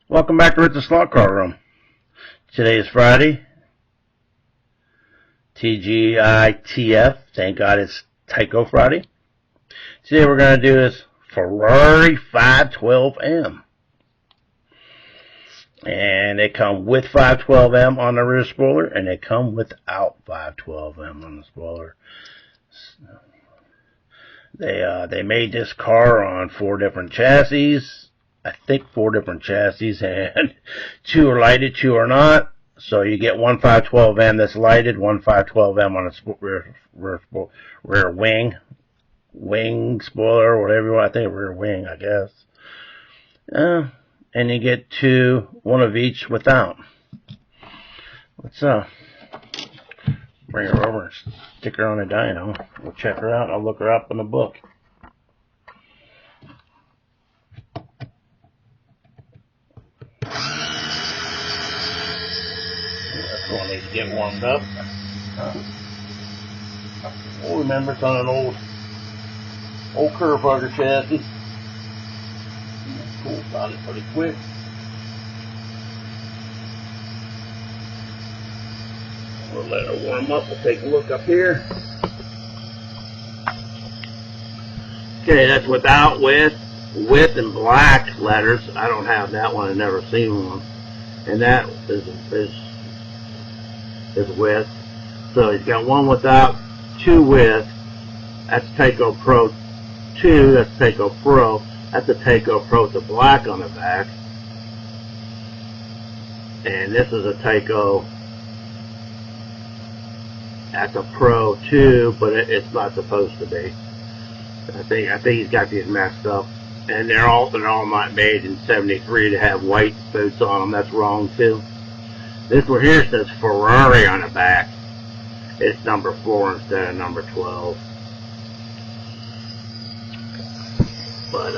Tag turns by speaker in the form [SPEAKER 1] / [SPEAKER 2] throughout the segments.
[SPEAKER 1] Welcome back to the Slot Car Room. Today is Friday. TGITF. Thank God it's Tyco Friday. Today we're going to do this Ferrari 512M. And they come with 512M on the rear spoiler, and they come without 512M on the spoiler. They made this car on 4 different chassis. I think 4 different chassis, and 2 are lighted, 2 are not. So you get one 512M that's lighted, one 512M on a rear wing spoiler, or whatever you want. I think rear wing, I guess. And you get 2, one of each without. Let's bring her over and stick her on a dyno. We'll check her out. I'll look her up in the book. One needs to get warmed up. Oh, remember, it's on an old curve hugger chassis. Cool, got it pretty quick. We'll let her warm up. We'll take a look up here. Okay, that's without, with and black letters. I don't have that one. I've never seen one. And that is with. So he's got one without, 2 with. That's Tyco Pro 2. That's Tyco Pro. That's a Tyco Pro with the black on the back. And this is a Tyco. That's a Pro 2, but it's not supposed to be. I think he's got these messed up. And they're all not made in '73 to have white boots on them. That's wrong too. This one here says Ferrari on the back. It's number 4 instead of number 12. But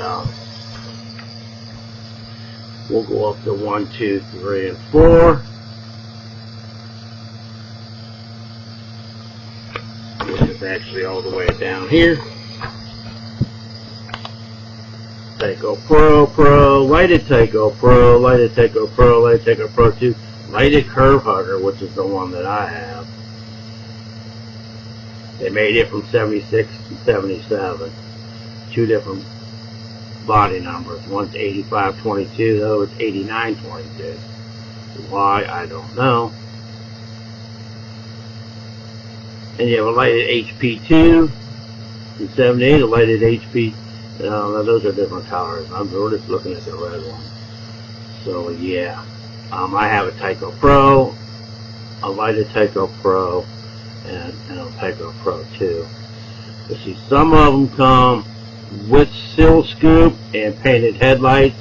[SPEAKER 1] we'll go up to 1, 2, 3, and 4. Which is actually all the way down here. Tyco Pro, lighted Tyco Pro, lighted Tyco Pro, lighted Tyco Pro 2, lighted curve hugger, which is the one that I have. They made it from 76 to 77. 2 different body numbers. One's 8522, the other is 8922. Why, I don't know. And you have a lighted HP2 in 78, a lighted HP. No, those are different colors. We're just looking at the red one. So yeah, I have a Tyco Pro, a lighted Tyco Pro, and a Tyco Pro 2. You see, some of them come with sill scoop and painted headlights,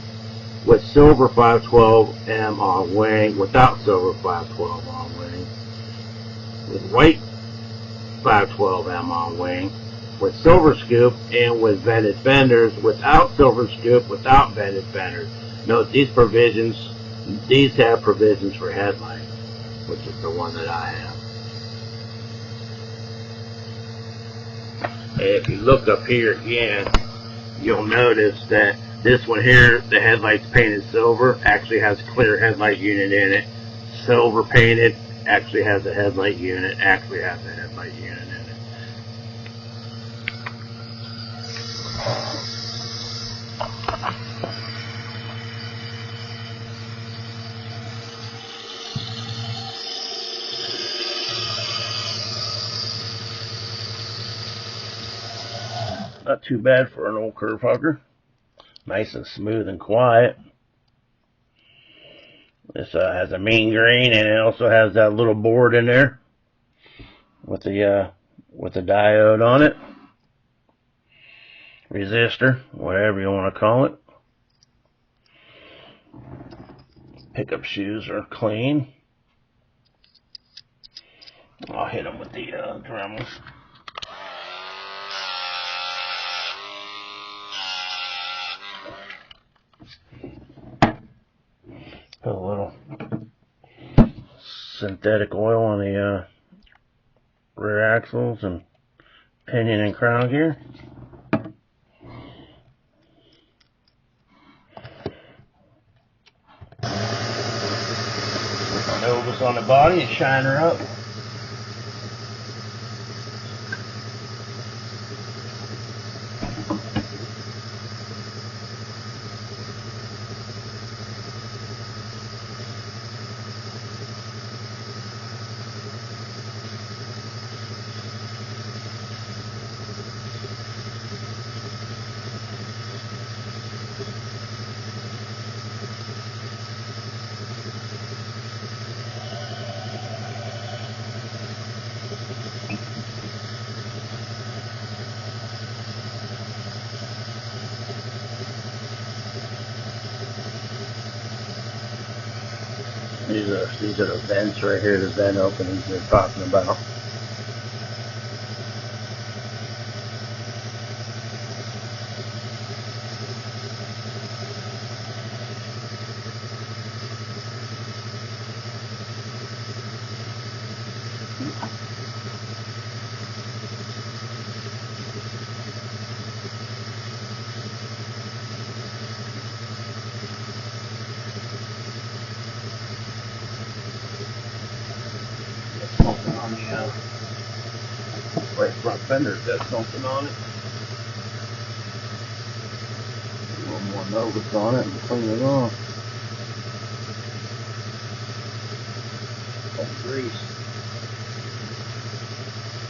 [SPEAKER 1] with silver 512M on wing, without silver 512 on wing, with white 512M on wing, with silver scoop, and with vented fenders, without silver scoop, without vented fenders. Note these have provisions for headlights, which is the one that I have. And if you look up here again, you'll notice that this one here, the headlight's painted silver, actually has a clear headlight unit in it. Silver painted, actually has a headlight unit, actually has a headlight unit in it. Not too bad for an old curve hugger. Nice and smooth and quiet. This has a mean green, and it also has that little board in there with the diode on it, resistor, whatever you want to call it. Pickup shoes are clean. I'll hit them with the Dremels. Put a little synthetic oil on the rear axles and pinion and crown gear. on the body and shine her up. These are the vents right here, the vent openings they're talking about. Something on the right front fender's got something on it. A little more notice on it and clean it off. Some grease.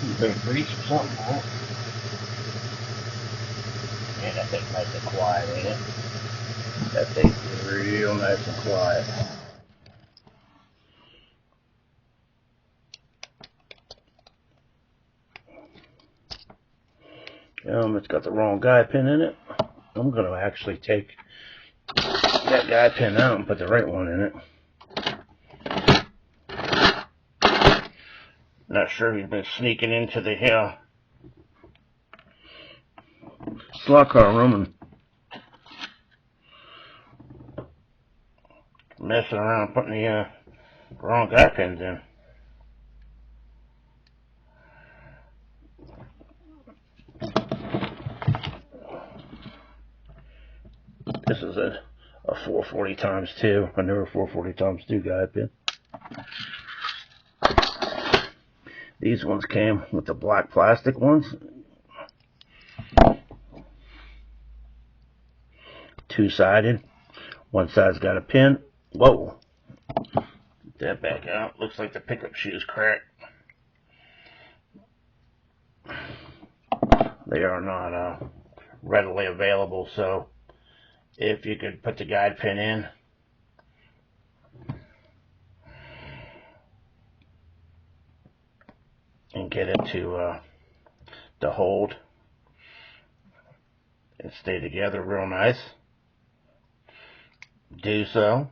[SPEAKER 1] A bit of grease or something on it. Man, that thing's nice and quiet, ain't it? That thing's real nice and quiet. It's got the wrong guide pin in it. I'm going to actually take that guide pin out and put the right one in it. Not sure he's been sneaking into the slot car room and messing around putting the wrong guide pins in. This is a 440 times 2, a newer 440 times 2 guide pin. These ones came with the black plastic ones. Two-sided. One side's got a pin. Whoa. Get that back out. Looks like the pickup shoe's cracked. They are not readily available, so if you could put the guide pin in, and get it to hold and stay together real nice, do so.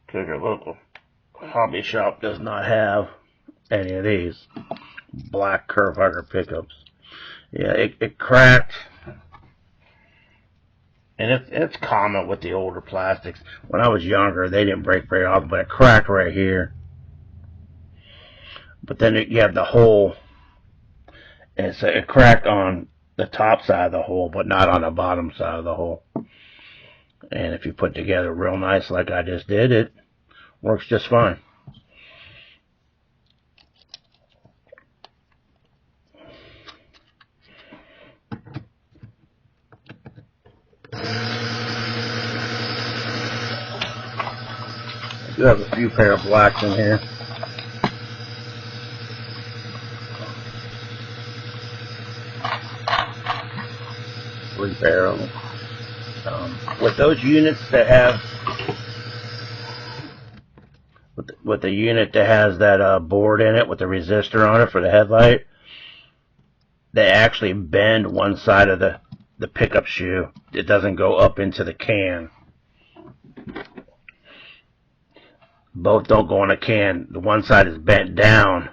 [SPEAKER 1] Because your local hobby shop does not have any of these black curve hugger pickups. Yeah, it cracked, and it's common with the older plastics. When I was younger, they didn't break very often, but it cracked right here. But then you have the hole, and so it cracked on the top side of the hole, but not on the bottom side of the hole. And if you put it together real nice like I just did, it works just fine. I do have a few pair of blacks in here. Three pair of them. With those units that have, with the unit that has that board in it with the resistor on it for the headlight, they actually bend one side of the pickup shoe. It doesn't go up into the can. Both don't go in a can. The one side is bent down,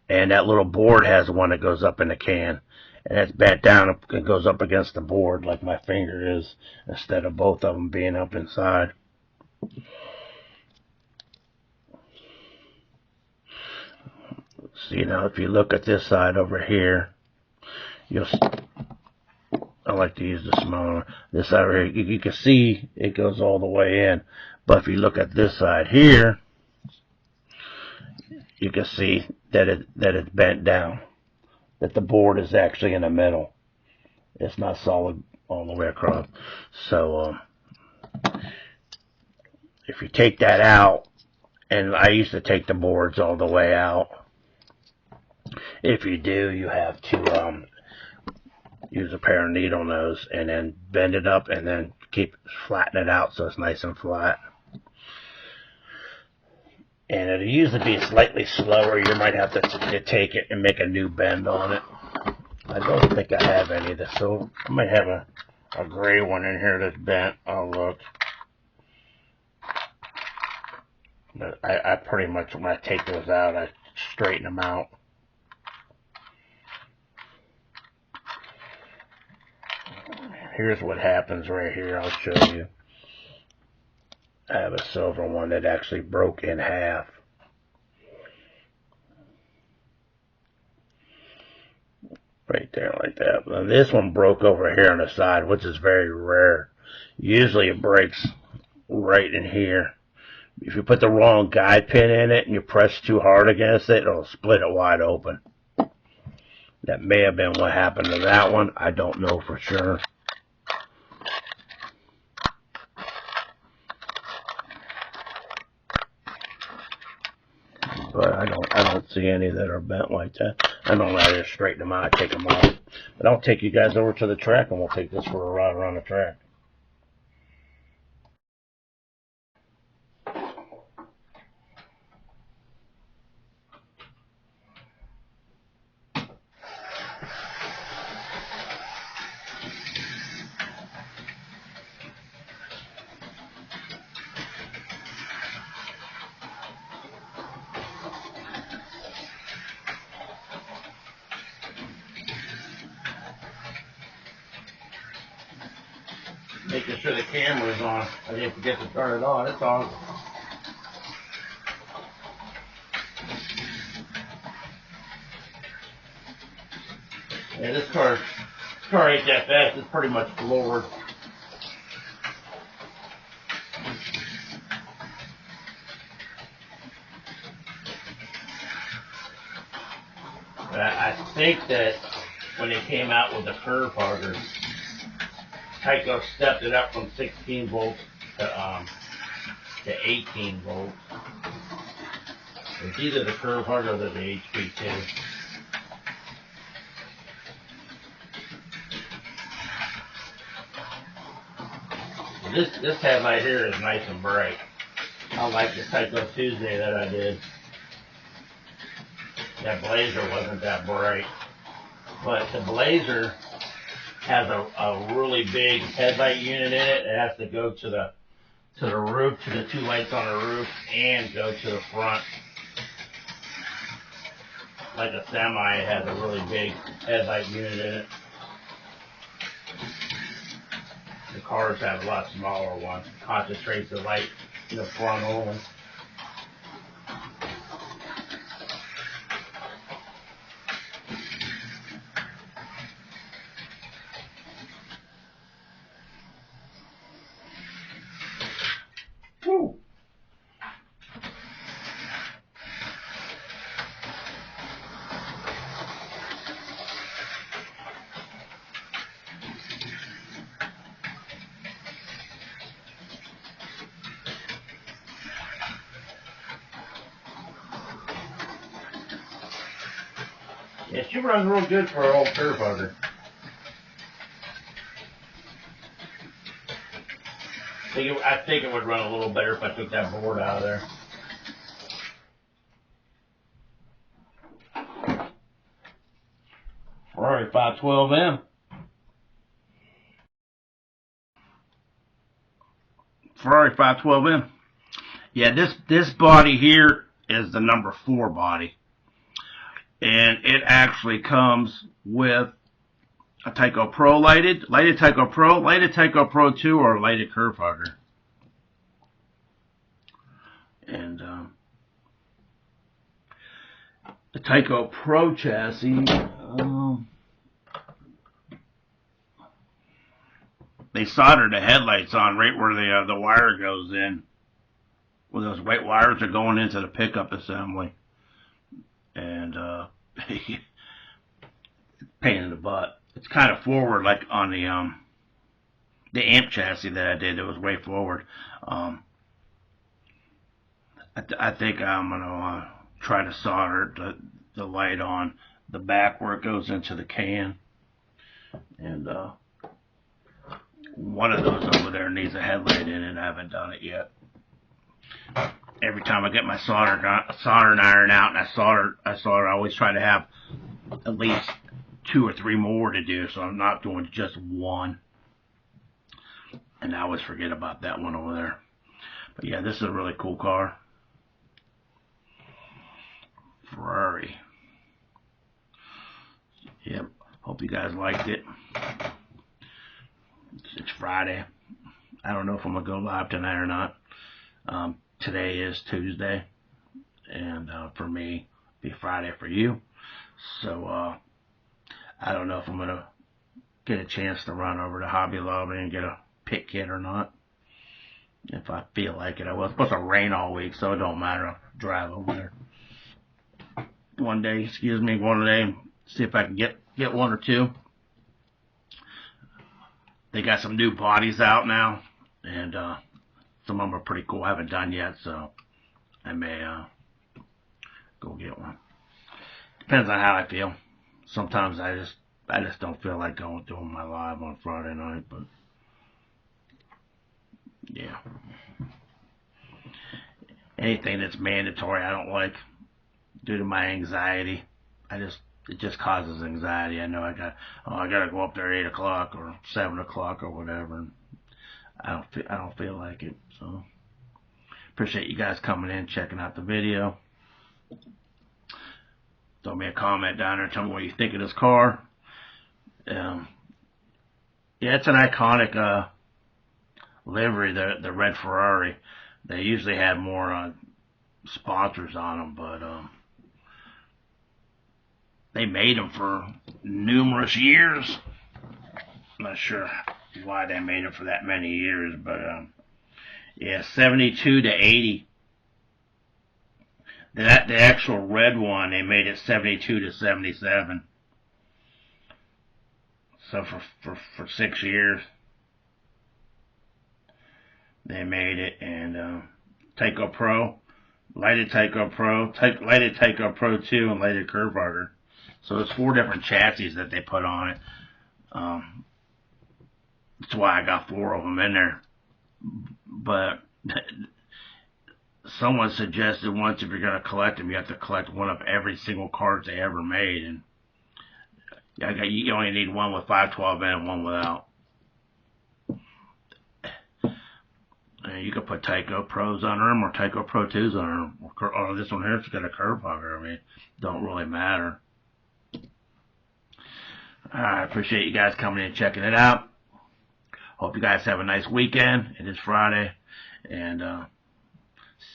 [SPEAKER 1] and that little board has one that goes up in the can, and it's bent down and goes up against the board like my finger is, instead of both of them being up inside. So, you know, if you look at this side over here, you'll I like to use the smaller. This side right here, you can see it goes all the way in. But if you look at this side here, you can see that it's bent down. That the board is actually in the middle. It's not solid all the way across. So if you take that out, and I used to take the boards all the way out. If you do, you have to use a pair of needle nose and then bend it up and then flatten it out so it's nice and flat. And it'll usually be slightly slower. You might have to take it and make a new bend on it. I don't think I have any of this, so I might have a gray one in here that's bent. I'll look. But I pretty much, when I take those out, I straighten them out. Here's what happens right here. I'll show you. I have a silver one that actually broke in half. Right there like that. Now this one broke over here on the side, which is very rare. Usually it breaks right in here. If you put the wrong guide pin in it and you press too hard against it, it'll split it wide open. That may have been what happened to that one. I don't know for sure. But I don't see any that are bent like that. I don't know, I just straighten them out, take them off. But I'll take you guys over to the track and we'll take this for a ride around the track. Making sure the camera's on. I didn't forget to turn it on. It's on. Yeah, this car ain't that fast. It's pretty much floored. But I think that when they came out with the curve harder, Tyco stepped it up from 16 volts to 18 volts. It's either the curve harder or the HP2. This headlight here is nice and bright. Unlike the Tyco Tuesday that I did. That Blazer wasn't that bright. But the Blazer has a really big headlight unit in it. It has to go to the roof, to the two lights on the roof, and go to the front. Like a semi, it has a really big headlight unit in it. The cars have a lot smaller ones. Concentrates the light in the front only. Woo. Yeah, she runs real good for an old curve hugger. I think it would run a little better if I took that board out of there. Ferrari 512M. Ferrari 512M. Yeah, this body here is the number 4 body. And it actually comes with a Tyco Pro lighted Tyco Pro, lighted Tyco Pro 2, or a lighted curve hugger. And the Tyco Pro chassis,
[SPEAKER 2] they soldered the headlights on right where the wire goes in. Where those white wires are going into the pickup assembly. And, pain in the butt. It's kind of forward, like on the amp chassis that I did. It was way forward. I think I'm gonna try to solder the light on the back where it goes into the can, and one of those over there needs a headlight in it. I haven't done it yet. Every time I get my soldering iron out and I solder, I always try to have at least 2 or 3 more to do, so I'm not doing just one. And I always forget about that one over there. But yeah, this is a really cool car. Ferrari. Yep. Hope you guys liked it. It's Friday. I don't know if I'm going to go live tonight or not. Today is Tuesday. And for me, it'll be Friday for you. So I don't know if I'm going to get a chance to run over to Hobby Lobby and get a pit kit or not. If I feel like it, I will. It's supposed to rain all week, so it don't matter. I'll drive over there one day, see if I can get 1 or 2. They got some new bodies out now, and some of them are pretty cool. I haven't done yet, so I may go get one. Depends on how I feel. Sometimes I just don't feel like doing my live on Friday night, but yeah. Anything that's mandatory I don't like due to my anxiety. It just causes anxiety. I know I gotta go up there at 8 o'clock or 7 o'clock or whatever. And I don't feel like it. So appreciate you guys coming in, checking out the video. Throw me a comment down there, tell me what you think of this car. Yeah, it's an iconic livery, the red Ferrari. They usually had more sponsors on them, but they made them for numerous years. I'm not sure why they made them for that many years, but yeah, 72 to 80. The actual red one, they made it 72 to 77. So for 6 years, they made it. And Tyco Pro, lighted Tyco Pro, lighted Tyco Pro 2, and lighted curve auger. So it's 4 different chassis that they put on it. That's why I got 4 of them in there. But someone suggested once, if you're going to collect them, you have to collect one of every single car they ever made. And you only need one with 512 in and one without. And you could put Tyco Pros on them or Tyco Pro 2s on them. Or this one here, it's got a curve auger. I mean, don't really matter. I appreciate you guys coming in and checking it out. Hope you guys have a nice weekend. It is Friday. And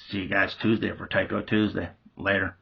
[SPEAKER 2] see you guys Tuesday for Tyco Tuesday. Later.